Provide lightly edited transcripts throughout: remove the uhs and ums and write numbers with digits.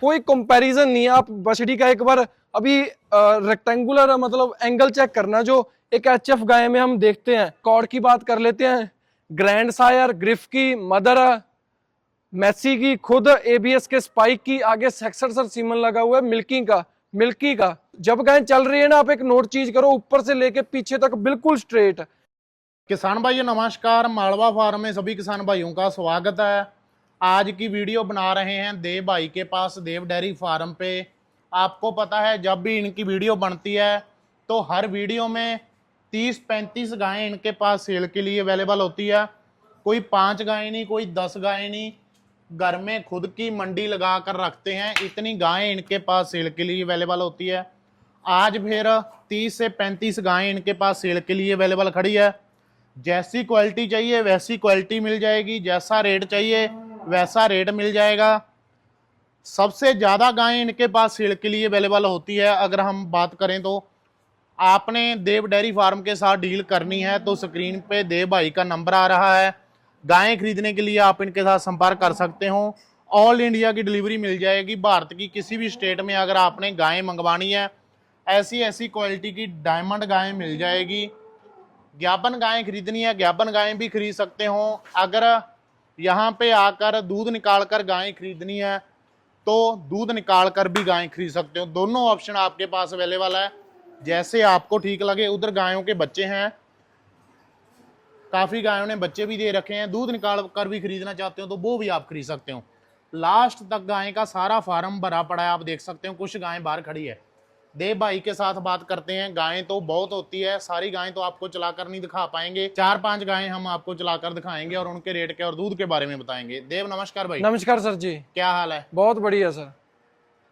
कोई कंपैरिजन नहीं है। आप बछड़ी का एक बार अभी रेक्टेंगुलर मतलब एंगल चेक करना जो एक एचएफ गाय में हम देखते हैं। कॉर्ड की बात कर लेते हैं, ग्रैंड सायर, ग्रिफ की, मदर, मैसी की, खुद एबीएस के स्पाइक की, आगे सक्सेसर सीमन लगा हुआ है मिल्की का। जब गाय चल रही है ना, आप एक नोट चीज करो, ऊपर से लेके पीछे तक बिल्कुल स्ट्रेट। किसान भाइयों नमस्कार, मालवा फार्म में सभी किसान भाइयों का स्वागत है। आज की वीडियो बना रहे हैं देव भाई के पास, देव डेयरी फार्म पे। आपको पता है जब भी इनकी वीडियो बनती है तो हर वीडियो में 30-35 गायें इनके पास सेल के लिए अवेलेबल होती है। कोई 5 गायें नहीं, कोई 10 गायें नहीं, घर में खुद की मंडी लगा कर रखते हैं, इतनी गायें इनके पास सेल के लिए अवेलेबल होती है। आज फिर 30 से 35 गायें इनके पास सेल के लिए अवेलेबल खड़ी है। जैसी क्वालिटी चाहिए वैसी क्वालिटी मिल जाएगी, जैसा रेट चाहिए वैसा रेट मिल जाएगा। सबसे ज़्यादा गायें इनके पास सेल के लिए अवेलेबल होती है। अगर हम बात करें तो आपने देव डेयरी फार्म के साथ डील करनी है तो स्क्रीन पे देव भाई का नंबर आ रहा है। गायें खरीदने के लिए आप इनके साथ संपर्क कर सकते हो। ऑल इंडिया की डिलीवरी मिल जाएगी। भारत की किसी भी स्टेट में अगर आपने गायें मंगवानी है, ऐसी ऐसी क्वालिटी की डायमंड गायें मिल जाएगी। ज्ञापन गायें खरीदनी है, ज्ञापन गायें भी खरीद सकते हो। अगर यहाँ पे आकर दूध निकाल कर गायें खरीदनी है तो दूध निकाल कर भी गायें खरीद सकते हो। दोनों ऑप्शन आपके पास अवेलेबल है, जैसे आपको ठीक लगे। उधर गायों के बच्चे हैं, काफ़ी गायों ने बच्चे भी दे रखे हैं। दूध निकाल कर भी खरीदना चाहते हो तो वो भी आप खरीद सकते हो। लास्ट तक गाय का सारा फार्म भरा पड़ा है, आप देख सकते हो। कुछ गायें बाहर खड़ी है। देव भाई के साथ बात करते हैं। गायें तो बहुत होती है, सारी गायें तो आपको चलाकर नहीं दिखा पाएंगे। 4-5 गायें हम आपको चलाकर दिखाएंगे और उनके रेट के और दूध के बारे में बताएंगे। देव नमस्कार भाई। नमस्कार सर जी, क्या हाल है? बहुत बढ़िया सर।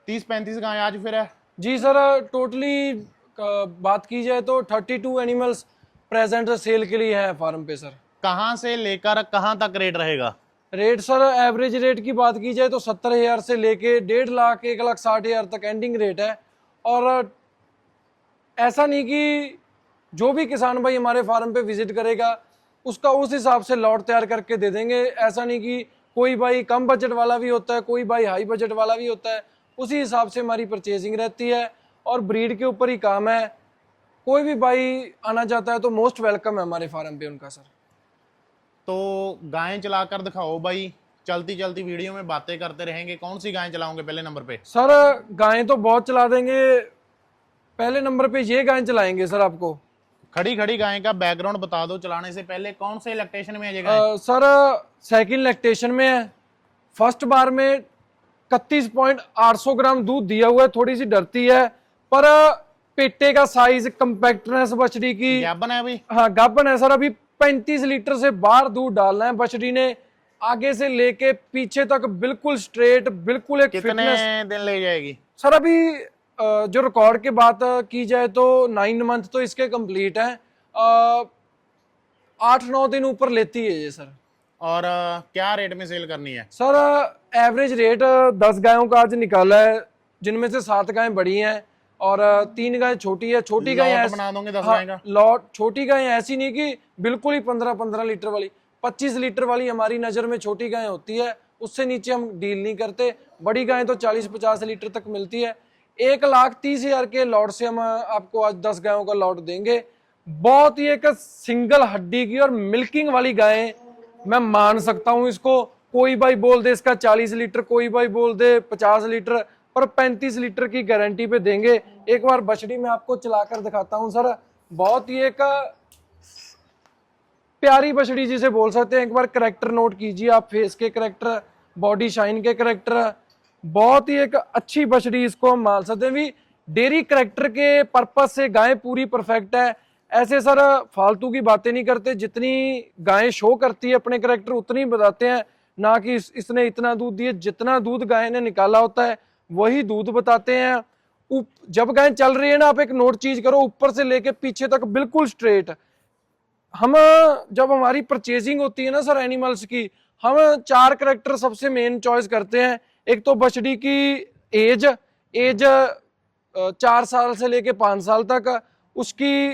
30-35 गायें आज फिर है जी सर, टोटली बात की जाए तो 32 एनिमल्स प्रेजेंट सेल के लिए है फार्म पे सर। कहाँ से लेकर कहाँ तक रेट रहेगा? रेट सर, एवरेज रेट की बात की जाए तो 70,000 से लेके 1.5 लाख 1,60,000 तक एंडिंग रेट है। और ऐसा नहीं कि जो भी किसान भाई हमारे फार्म पे विजिट करेगा उसका उस हिसाब से लॉट तैयार करके दे देंगे। ऐसा नहीं कि कोई भाई कम बजट वाला भी होता है, कोई भाई हाई बजट वाला भी होता है, उसी हिसाब से हमारी परचेजिंग रहती है और ब्रीड के ऊपर ही काम है। कोई भी भाई आना चाहता है तो मोस्ट वेलकम है हमारे फार्म पे उनका सर। तो गायें चलाकर दिखाओ भाई, चलती चलती वीडियो में बातें करते रहेंगे। कौन सी गायें चलाओगे पहले नंबर पे? सर गायें तो बहुत चला देंगे, पहले नंबर पे ये गायें चलाएंगे सर आपको। खड़ी खड़ी गायें का बैकग्राउंड बता दो चलाने से पहले। कौन से लैक्टेशन में है ये गायें? सर सेकंड लैक्टेशन में है। फर्स्ट बार में 31.800 ग्राम दूध दिया हुआ है। थोड़ी सी डरती है पर पेटे का साइज, कंपैक्टनेस बछड़ी की, गाभन है अभी? हाँ गाभन है सर। अभी 35 लीटर से बाहर दूध डालना है बछड़ी ने, आगे से लेके पीछे तक बिल्कुल स्ट्रेट, बिल्कुल एक कितने दिन ले जाएगी सर? अभी जो रिकॉर्ड की बात की जाए तो 9 मंथ तो इसके कंप्लीट है, 8-9 दिन ऊपर लेती है ये सर। और क्या रेट में सेल करनी है सर? एवरेज रेट 10 गायों का आज निकाला है, जिनमें से 7 गायें बड़ी हैं और 3 गायें छोटी है। छोटी गायें बना दोगे 10 हाँ, गायें का लॉट। छोटी गायें ऐसी नहीं कि बिल्कुल ही 15-15 लीटर वाली, 25 लीटर वाली हमारी नज़र में छोटी गायें होती है। उससे नीचे हम डील नहीं करते। बड़ी गायें तो 40-50 लीटर तक मिलती है। 1,30,000 के लॉट से हम आपको आज 10 गायों का लॉट देंगे। बहुत ही एक सिंगल हड्डी की और मिल्किंग वाली गायें, मैं मान सकता हूं इसको। कोई भाई बोल दे इसका 40 लीटर, कोई भाई बोल दे 50 लीटर, पर 35 लीटर की गारंटी पे देंगे। एक बार बछड़ी में आपको चलाकर दिखाता हूं सर। बहुत ही एक प्यारी बछड़ी जिसे बोल सकते हैं। एक बार करैक्टर नोट कीजिए आप, फेस के करैक्टर, बॉडी शाइन के करैक्टर, बहुत ही एक अच्छी बछड़ी इसको हम मान सकते हैं। भी डेयरी करैक्टर के पर्पज से गाय पूरी परफेक्ट है। ऐसे सर फालतू की बातें नहीं करते, जितनी गायें शो करती है अपने करैक्टर उतनी बताते हैं, ना कि इसने इतना दूध दिया। जितना दूध गाय ने निकाला होता है वही दूध बताते हैं। जब गाय चल रही है ना, आप एक नोट चीज करो, ऊपर से लेके पीछे तक बिल्कुल स्ट्रेट। हम जब हमारी परचेजिंग होती है ना सर एनिमल्स की, हम 4 करैक्टर सबसे मेन चॉइस करते हैं। एक तो बछड़ी की एज 4 साल से लेके 5 साल तक, उसकी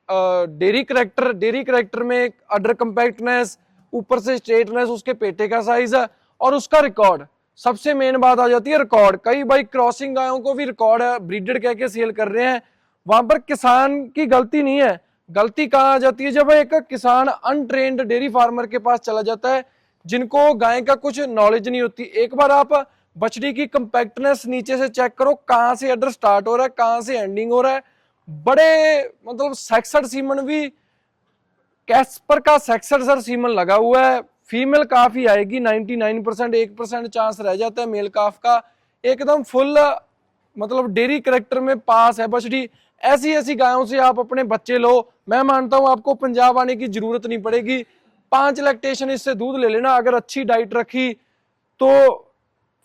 डेयरी करैक्टर में अडर कंपैक्टनेस, ऊपर से स्ट्रेटनेस, उसके पेटे का साइज और उसका रिकॉर्ड। सबसे मेन बात आ जाती है रिकॉर्ड। कई भाई क्रॉसिंग गायों को भी रिकॉर्ड ब्रीडेड कह के सेल कर रहे हैं, वहां पर किसान की गलती नहीं है। गलती कहाँ आ जाती है, जब एक किसान अनट्रेन्ड डेयरी फार्मर के पास चला जाता है, जिनको गाय का कुछ नॉलेज नहीं होती। एक बार आप बछड़ी की कंपैक्टनेस नीचे से चेक करो, कहाँ से अडर स्टार्ट हो रहा है, कहाँ से एंडिंग हो रहा है। बड़े मतलब सेक्सड सीमन भी, कैस्पर का सेक्सड सर सीमन लगा हुआ है। फीमेल काफ ही आएगी 99%, 1% चांस रह जाता है मेल काफ का। एकदम फुल मतलब डेयरी करेक्टर में पास है बछड़ी। ऐसी ऐसी गायों से आप अपने बच्चे लो, मैं मानता हूं आपको पंजाब आने की जरूरत नहीं पड़ेगी। 5 लैक्टेशन इससे दूध ले लेना, अगर अच्छी डाइट रखी तो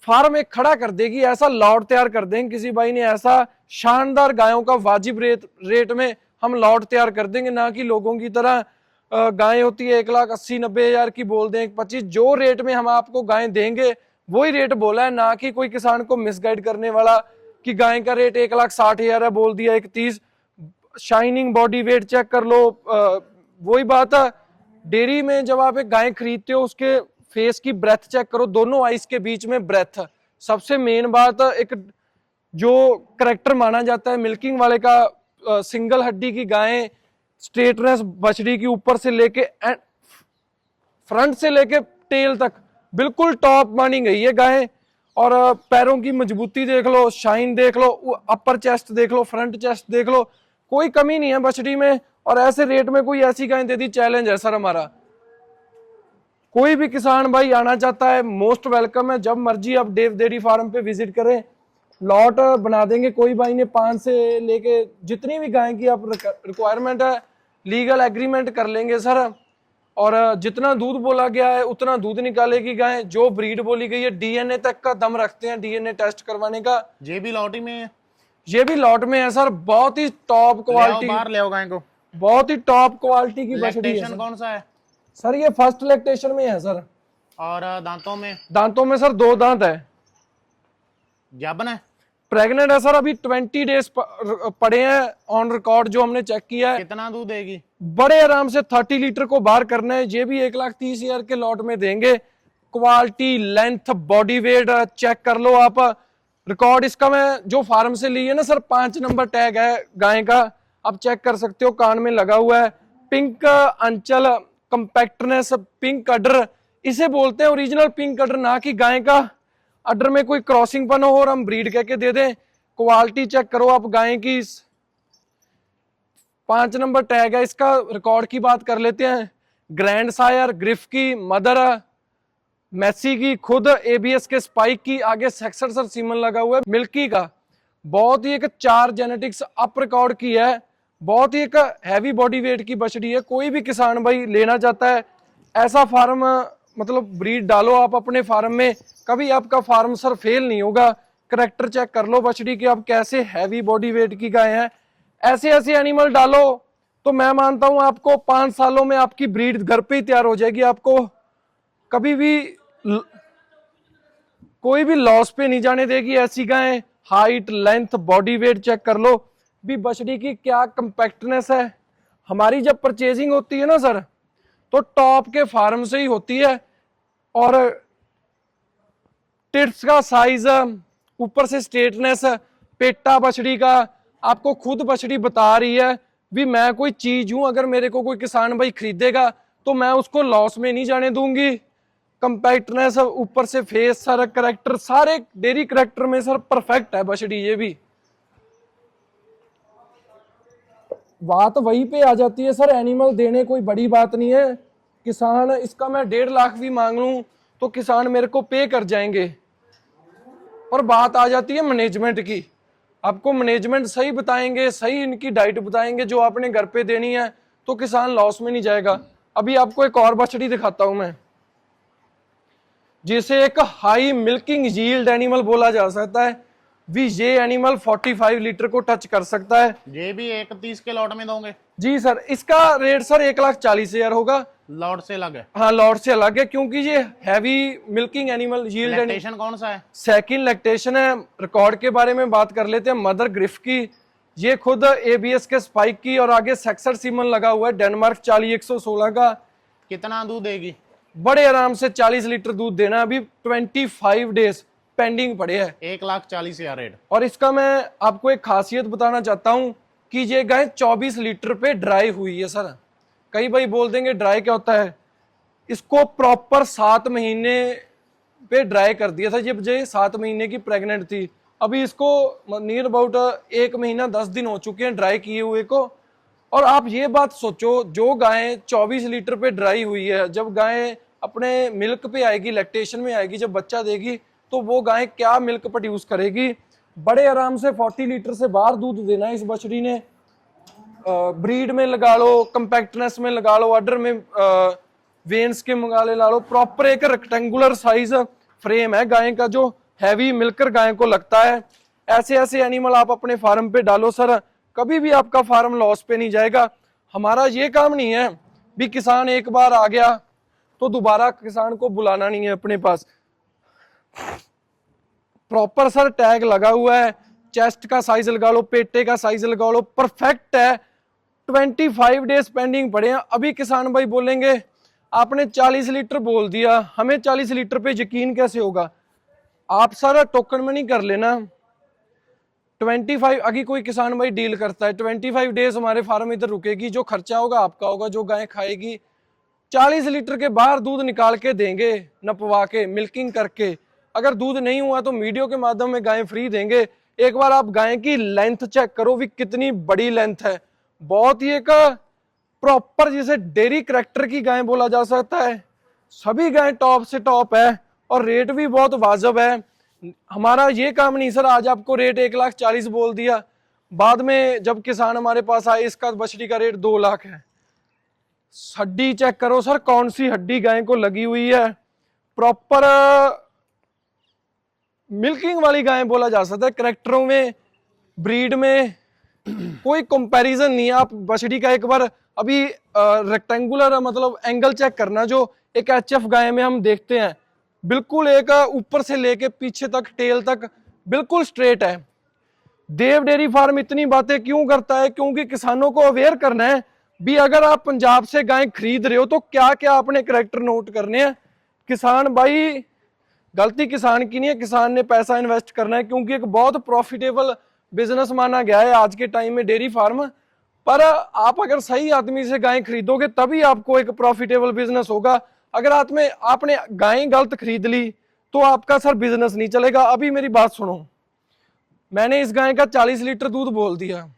फार्म एक खड़ा कर देगी। ऐसा लॉट तैयार कर देंगे किसी भाई ने, ऐसा शानदार गायों का वाजिब रेट में हम लॉट तैयार कर देंगे। ना कि लोगों की तरह गाय होती है 1,80,90,000 की बोल दें 25। जो रेट में हम आपको गाय देंगे वही रेट बोला है, ना कि कोई किसान को मिसगाइड करने वाला कि गाय का रेट 1,60,000 है बोल दिया 31। शाइनिंग बॉडी वेट चेक कर लो। वही बात है, डेयरी में जब आप एक गाय खरीदते हो उसके फेस की ब्रेथ चेक करो, दोनों आइस के बीच में ब्रेथ सबसे मेन बात। एक जो करेक्टर माना जाता है मिल्किंग वाले का, सिंगल हड्डी की गायें, स्ट्रेटनेस बछड़ी की ऊपर से लेके फ्रंट से लेके टेल तक बिल्कुल टॉप मानी गई है गाय। और पैरों की मजबूती देख लो, शाइन देख लो, अपर चेस्ट देख लो, फ्रंट चेस्ट देख लो, कोई कमी नहीं है बछड़ी में। और ऐसे रेट में कोई ऐसी गाय दे दी, चैलेंज है सर हमारा। कोई भी किसान भाई आना चाहता है मोस्ट वेलकम है, जब मर्जी आप देव डेयरी फार्म पे विजिट करें, लॉट बना देंगे। कोई भाई ने 5 से लेके जितनी भी गाय की आप रिक्वायरमेंट है लीगल एग्रीमेंट कर लेंगे सर। और जितना दूध बोला गया है उतना दूध निकालेगी गाय। जो ब्रीड बोली गई है डीएनए तक का दम रखते हैं, डीएनए टेस्ट करवाने का। ये भी लॉट में है, ये भी लॉट में है सर। बहुत ही टॉप क्वालिटी, बाहर ले आओ गाय को, बहुत ही टॉप क्वालिटी की बछड़ी है। कौन सा है सर ये फर्स्ट लैक्टेशन में है सर। और दांतों में? दांतों में सर 2 दांत है। जाबन है, प्रेग्नेंट है सर, अभी 20 डेज पड़े हैं ऑन रिकॉर्ड जो हमने चेक किया है। कितना दूध देगी? बड़े आराम से 30 लीटर को बाहर करना है। ये भी 1,30,000 के लॉट में देंगे। Quality, length, body weight check कर लो आप। रिकॉर्ड इसका मैं जो फार्म से ली है ना सर, 5 नंबर टैग है गाय का, आप चेक कर सकते हो, कान में लगा हुआ है। पिंक अंचल, कंपैक्टनेस, पिंक अडर, इसे बोलते हैं ओरिजिनल पिंक अडर, ना कि गाय का अडर में कोई क्रॉसिंग पन हो और हम ब्रीड कह के दे दें। क्वालिटी चेक करो आप गाय की। 5 नंबर टैग है इसका। रिकॉर्ड की बात कर लेते हैं। ग्रैंड सायर, ग्रिफ की, मदर मैसी की, खुद एबीएस के स्पाइक की, आगे सेक्सर सर सीमन लगा हुआ है, मिल्की का। बहुत ही एक 4 जेनेटिक्स अप रिकॉर्ड की है। बहुत ही एक हैवी बॉडी वेट की बछड़ी है। कोई भी किसान भाई लेना चाहता है ऐसा फार्म, मतलब ब्रीड डालो आप अपने फार्म में, कभी आपका फार्म सर फेल नहीं होगा। करेक्टर चेक कर लो बछड़ी के, आप कैसे हैवी बॉडी वेट की गाय है। ऐसे ऐसे एनिमल डालो तो मैं मानता हूं आपको 5 सालों में आपकी ब्रीड घर पे ही तैयार हो जाएगी। आपको कभी भी कोई भी लॉस पे नहीं जाने देगी ऐसी गाय। Height, length, body weight check कर लो भी बछड़ी की क्या कंपैक्टनेस है। हमारी जब परचेजिंग होती है ना सर, तो टॉप के फार्म से ही होती है। और टिट्स का साइज, ऊपर से स्ट्रेटनेस, पेटा बछड़ी का, आपको खुद बछड़ी बता रही है भी मैं कोई चीज हूं, अगर मेरे को कोई किसान भाई खरीदेगा तो मैं उसको लॉस में नहीं जाने दूंगी। कंपैक्टनेस, ऊपर से फेस, सर करेक्टर, सारे डेयरी करेक्टर में सर परफेक्ट है बछड़ी। ये भी बात वहीं पे आ जाती है सर, एनिमल देने कोई बड़ी बात नहीं है। किसान इसका मैं 1.5 लाख भी मांग लूं तो किसान मेरे को पे कर जाएंगे। और बात आ जाती है मैनेजमेंट की। आपको मैनेजमेंट सही बताएंगे, सही इनकी डाइट बताएंगे जो आपने घर पे देनी है, तो किसान लॉस में नहीं जाएगा। अभी आपको एक और बछड़ी दिखाता हूं मैं, जिसे एक हाई मिल्किंग यील्ड एनिमल बोला जा सकता है। भी ये एनिमल 45 लीटर को टच कर सकता है। ये भी 1,30 के लॉट में दोगे? जी सर, इसका रेट सर 1,40,000 होगा। लॉट से अलग है? हाँ, लॉट से अलग है, क्योंकि ये heavy milking animal yield. Lactation कौन सा है? सेकंड लैक्टेशन है। रिकॉर्ड के बारे में बात कर लेते हैं। मदर ग्रिफ की, ये खुद एबीएस के स्पाइक की, और आगे सेक्सर सीमन लगा हुआ है डेनमार्क 40-116 का। कितना दूध देगी? बड़े आराम से 40 लीटर दूध देना। अभी 25 डेज पेंडिंग पड़े हैं। 1,40,000 रेट। और इसका मैं आपको एक खासियत बताना चाहता हूं कि ये गाय 24 लीटर पे ड्राई हुई है सर। कई भाई बोल देंगे ड्राई क्या होता है, इसको प्रॉपर 7 महीने पे ड्राई कर दिया था जब ये 7 महीने की प्रेग्नेंट थी। अभी इसको नियर अबाउट 1 महीना 10 दिन हो चुके हैं ड्राई किए हुए को। और आप ये बात सोचो, जो गाय 24 लीटर पे ड्राई हुई है, जब गाय अपने मिल्क पे आएगी, लैक्टेशन में आएगी, जब बच्चा देगी, तो वो गाय क्या मिल्क प्रोड्यूस करेगी। बड़े आराम से 40 लीटर से बाहर दूध देना है इस बछड़ी ने। ब्रीड में लगा लो, कंपैक्टनेस में लगा लो, अडर में वेन्स के मुकाबले ला लो, प्रॉपर एक रेक्टेंगुलर साइज फ्रेम है गाय का, जो हैवी मिलकर गाय को लगता है। ऐसे ऐसे एनिमल आप अपने फार्म पे डालो सर, कभी भी आपका फार्म लॉस पे नहीं जाएगा। हमारा ये काम नहीं है भी किसान एक बार आ गया तो दोबारा किसान को बुलाना नहीं है अपने पास। प्रॉपर सर टैग लगा हुआ है, चेस्ट का साइज लगा लो, पेटे का साइज लगा लो, परफेक्ट है। 25 डेज पेंडिंग पड़े हैं। अभी किसान भाई बोलेंगे आपने 40 लीटर बोल दिया, हमें 40 लीटर पे यकीन कैसे होगा। आप सारा टोकन में नहीं कर लेना। 25 अभी कोई किसान भाई डील करता है, 25 डेज हमारे फार्म इधर रुकेगी, जो खर्चा होगा आपका होगा, जो गाय खाएगी। 40 लीटर के बाहर दूध निकाल के देंगे, नपवा के, मिल्किंग करके। अगर दूध नहीं हुआ तो वीडियो के माध्यम में गाय फ्री देंगे। एक बार आप गाय की लेंथ चेक करो भी कितनी बड़ी लेंथ है। बहुत ही एक प्रॉपर जिसे डेयरी करैक्टर की गाय बोला जा सकता है। सभी गाय टॉप से टॉप है और रेट भी बहुत वाजिब है। हमारा ये काम नहीं सर आज आपको रेट 1,40,000 बोल दिया, बाद में जब किसान हमारे पास आए इसका बछड़ी का रेट 2 लाख है। हड्डी चेक करो सर, कौन सी हड्डी गाय को लगी हुई है। प्रॉपर मिल्किंग वाली गाय बोला जा सकता है। करैक्टरों में, ब्रीड में कोई कंपैरिजन नहीं है। आप बछड़ी का एक बार अभी रेक्टेंगुलर मतलब एंगल चेक करना, जो एक एचएफ गाय में हम देखते हैं, बिल्कुल एक ऊपर से लेके पीछे तक टेल तक बिल्कुल स्ट्रेट है। देव डेयरी फार्म इतनी बातें क्यों करता है, क्योंकि किसानों को अवेयर करना है भी अगर आप पंजाब से गाय खरीद रहे हो तो क्या क्या आपने करैक्टर नोट करने हैं। किसान भाई, गलती किसान की नहीं है, किसान ने पैसा इन्वेस्ट करना है, क्योंकि एक बहुत प्रॉफिटेबल बिजनेस माना गया है आज के टाइम में डेयरी फार्म। पर आप अगर सही आदमी से गाय खरीदोगे तभी आपको एक प्रॉफिटेबल बिजनेस होगा। अगर आपने गाय गलत खरीद ली तो आपका सर बिजनेस नहीं चलेगा। अभी मेरी बात सुनो, मैंने इस गाय का 40 लीटर दूध बोल दिया,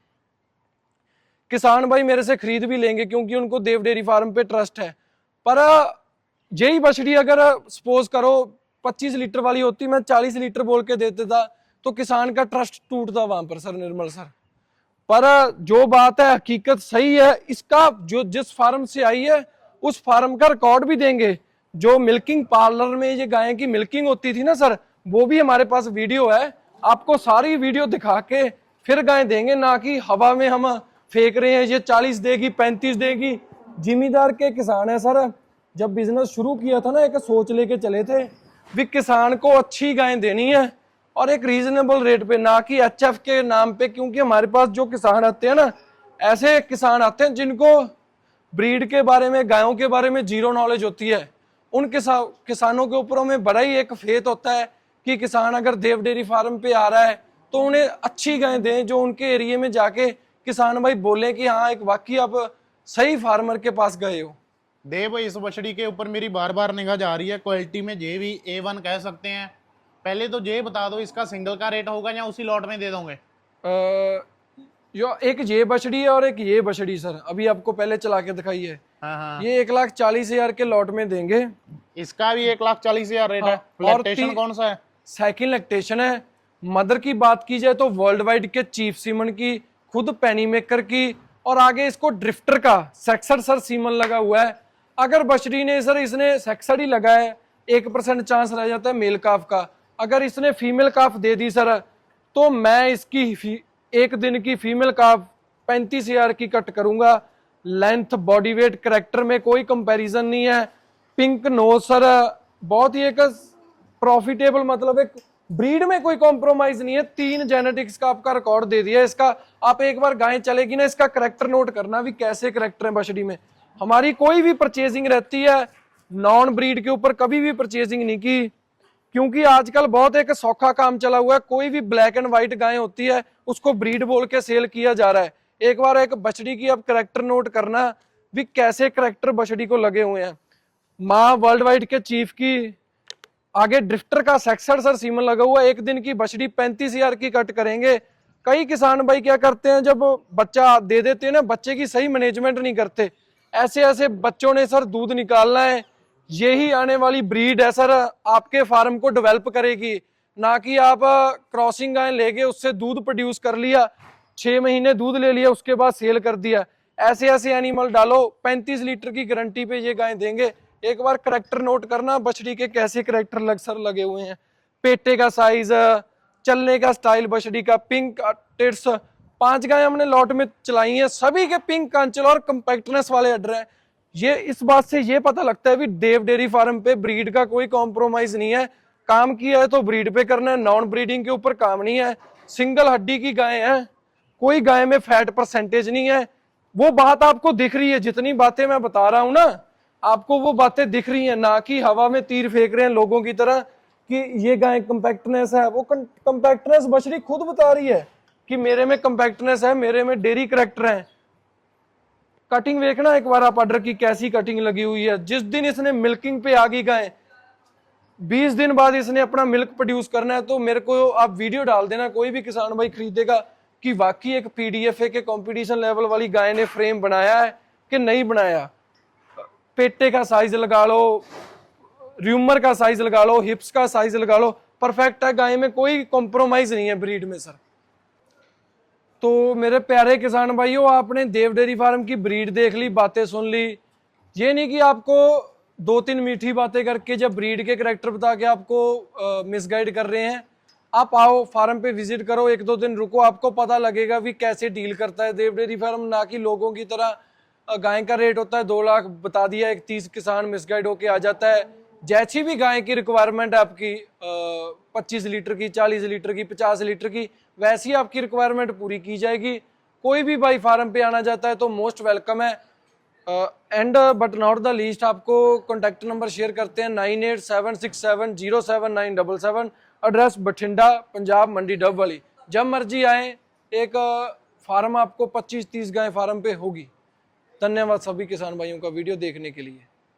किसान भाई मेरे से खरीद भी लेंगे क्योंकि उनको देव डेयरी फार्म पे ट्रस्ट है। पर यही बछड़ी अगर सपोज करो 25 लीटर वाली होती, मैं 40 लीटर बोल के देता था, तो किसान का ट्रस्ट टूटता वहां पर सर, निर्मल सर। पर जो बात है हकीकत सही है। इसका जो जिस फार्म से आई है उस फार्म का रिकॉर्ड भी देंगे। जो मिल्किंग पार्लर में ये गाय की मिल्किंग होती थी ना सर, वो भी हमारे पास वीडियो है। आपको सारी वीडियो दिखा के फिर गाय देंगे, ना कि हवा में हम फेंक रहे हैं ये 40 देगी 35 देगी। जिम्मेदार के किसान है सर। जब बिजनेस शुरू किया था ना, एक सोच लेके चले थे भी किसान को अच्छी गाय देनी है और एक रीजनेबल रेट पे, ना कि एचएफ के नाम पे। क्योंकि हमारे पास जो किसान आते हैं ना, ऐसे किसान आते हैं जिनको ब्रीड के बारे में, गायों के बारे में जीरो नॉलेज होती है। उन किसानों के ऊपर हमें बड़ा ही एक फेथ होता है कि किसान अगर देव डेयरी फार्म पे आ रहा है तो उन्हें अच्छी गाय दें, जो उनके एरिया में जाके किसान भाई बोले कि हाँ एक वाकई आप सही फार्मर के पास गए हो। देव, इस बछड़ी के ऊपर मेरी बार बार निगाह जा रही है। क्वालिटी में जे भी A1 कह सकते हैं। पहले तो ये बता दो, इसका सिंगल का रेट होगा या उसी लॉट में दे दोगे? जो एक ये बछड़ी है और एक ये बछड़ी सर, अभी आपको पहले चला के दिखाई है। हाँ। ये 1,40,000 के लॉट में देंगे। इसका भी 1,40,000 रेट है। लैक्टेशन कौन सा है? सेकंड लैक्टेशन है। मदर की बात की जाए तो वर्ल्ड वाइड के चीफ सीमन की, खुद पैनी मेकर की, और आगे इसको ड्रिफ्टर का सेक्सड सर सीमन लगा हुआ है। अगर बछड़ी ने सर इसने सेक्सड ही लगा है, 1% चांस रह जाता है मेल काफ का। अगर इसने फीमेल काफ दे दी सर, तो मैं इसकी एक दिन की फीमेल काफ 35,000 की कट करूंगा। लेंथ, बॉडी वेट, करैक्टर में कोई कंपैरिजन नहीं है। पिंक नोज सर, बहुत ही एक प्रॉफिटेबल, मतलब एक ब्रीड में कोई कॉम्प्रोमाइज नहीं है। 3 जेनेटिक्स का आपका रिकॉर्ड दे दिया इसका। आप एक बार गाय चलेगी ना, इसका करैक्टर नोट करना भी कैसे करैक्टर है बछड़ी में। हमारी कोई भी परचेजिंग रहती है नॉन ब्रीड के ऊपर कभी भी परचेजिंग नहीं की, क्योंकि आजकल बहुत एक सौखा काम चला हुआ है। कोई भी ब्लैक एंड व्हाइट गाय होती है उसको ब्रीड बोल के सेल किया जा रहा है। एक बार एक बछड़ी की अब करेक्टर नोट करना भी, कैसे करेक्टर बछड़ी को लगे हुए हैं। माँ वर्ल्ड वाइड के चीफ की, आगे ड्रिफ्टर का 66 सर सीमन लगा हुआ है। एक दिन की बछड़ी 35,000 की कट करेंगे। कई किसान भाई क्या करते हैं, जब बच्चा दे देते हैं ना, बच्चे की सही मैनेजमेंट नहीं करते। ऐसे ऐसे बच्चों ने सर दूध निकालना है। यही आने वाली ब्रीड है सर, आपके फार्म को डेवलप करेगी। ना कि आप क्रॉसिंग गाय ले गए, उससे दूध प्रोड्यूस कर लिया, 6 महीने दूध ले लिया, उसके बाद सेल कर दिया। ऐसे ऐसे एनिमल डालो, 35 लीटर की गारंटी पे ये गाय देंगे। एक बार करेक्टर नोट करना बछड़ी के, कैसे करेक्टर सर लगे हुए हैं। पेटे का साइज, चलने का स्टाइल बछड़ी का, पिंक टिट्स। 5 गाय हमने लॉट में चलाई हैं, सभी के पिंक कांचल और कंपैक्टनेस वाले अड्डर हैं। ये इस बात से ये पता लगता है भी देव डेयरी फार्म पे ब्रीड का कोई कॉम्प्रोमाइज नहीं है। काम किया है तो ब्रीड पे करना है, नॉन ब्रीडिंग के ऊपर काम नहीं है। सिंगल हड्डी की गाय है, कोई गाय में फैट परसेंटेज नहीं है। वो बात आपको दिख रही है, जितनी बातें मैं बता रहा हूं ना, आपको वो बातें दिख रही हैं, ना कि हवा में तीर फेंक रहे हैं लोगों की तरह कि ये गाय कंपैक्टनेस है। वो कंपैक्टनेस बछड़ी खुद बता रही है कि मेरे में कंपैक्टनेस है, मेरे में डेयरी करेक्टर है। कटिंग देखना एक बार आप ऑर्डर की, कैसी कटिंग लगी हुई है। जिस दिन इसने मिल्किंग पे आ गई गाय, 20 दिन बाद इसने अपना मिल्क प्रोड्यूस करना है, तो मेरे को आप वीडियो डाल देना, कोई भी किसान भाई खरीदेगा कि वाकई एक पीडीएफए के कंपटीशन लेवल वाली गाय ने फ्रेम बनाया है कि नहीं बनाया। पेटे का साइज लगा लो, र्यूमर का साइज लगा लो, हिप्स का साइज लगा लो, परफेक्ट है। गाय में कोई कॉम्प्रोमाइज नहीं है ब्रीड में सर। तो मेरे प्यारे किसान भाइयों, आपने देव डेयरी फार्म की ब्रीड देख ली, बातें सुन ली। ये नहीं कि आपको 2-3 मीठी बातें करके जब ब्रीड के करैक्टर बता के आपको मिसगाइड कर रहे हैं। आप आओ फार्म पे विजिट करो, 1-2 दिन रुको, आपको पता लगेगा भी कैसे डील करता है देव डेयरी फार्म। ना कि लोगों की तरह गाय का रेट होता है 2 लाख बता दिया, एक 30 किसान मिसगाइड होके आ जाता है। जैसी भी गाय की रिक्वायरमेंट है आपकी, 25 लीटर की, 40 लीटर की, 50 लीटर की, वैसी आपकी रिक्वायरमेंट पूरी की जाएगी। कोई भी भाई फार्म पे आना चाहता है तो मोस्ट वेलकम है। And but not the least, आपको कॉन्टैक्ट नंबर शेयर करते हैं 9876707977। एड्रेस बठिंडा, पंजाब, मंडी डब वाली। जब मर्जी आए, एक फार्म आपको 25-30 गाय फार्म पे होगी। धन्यवाद सभी किसान भाइयों का वीडियो देखने के लिए।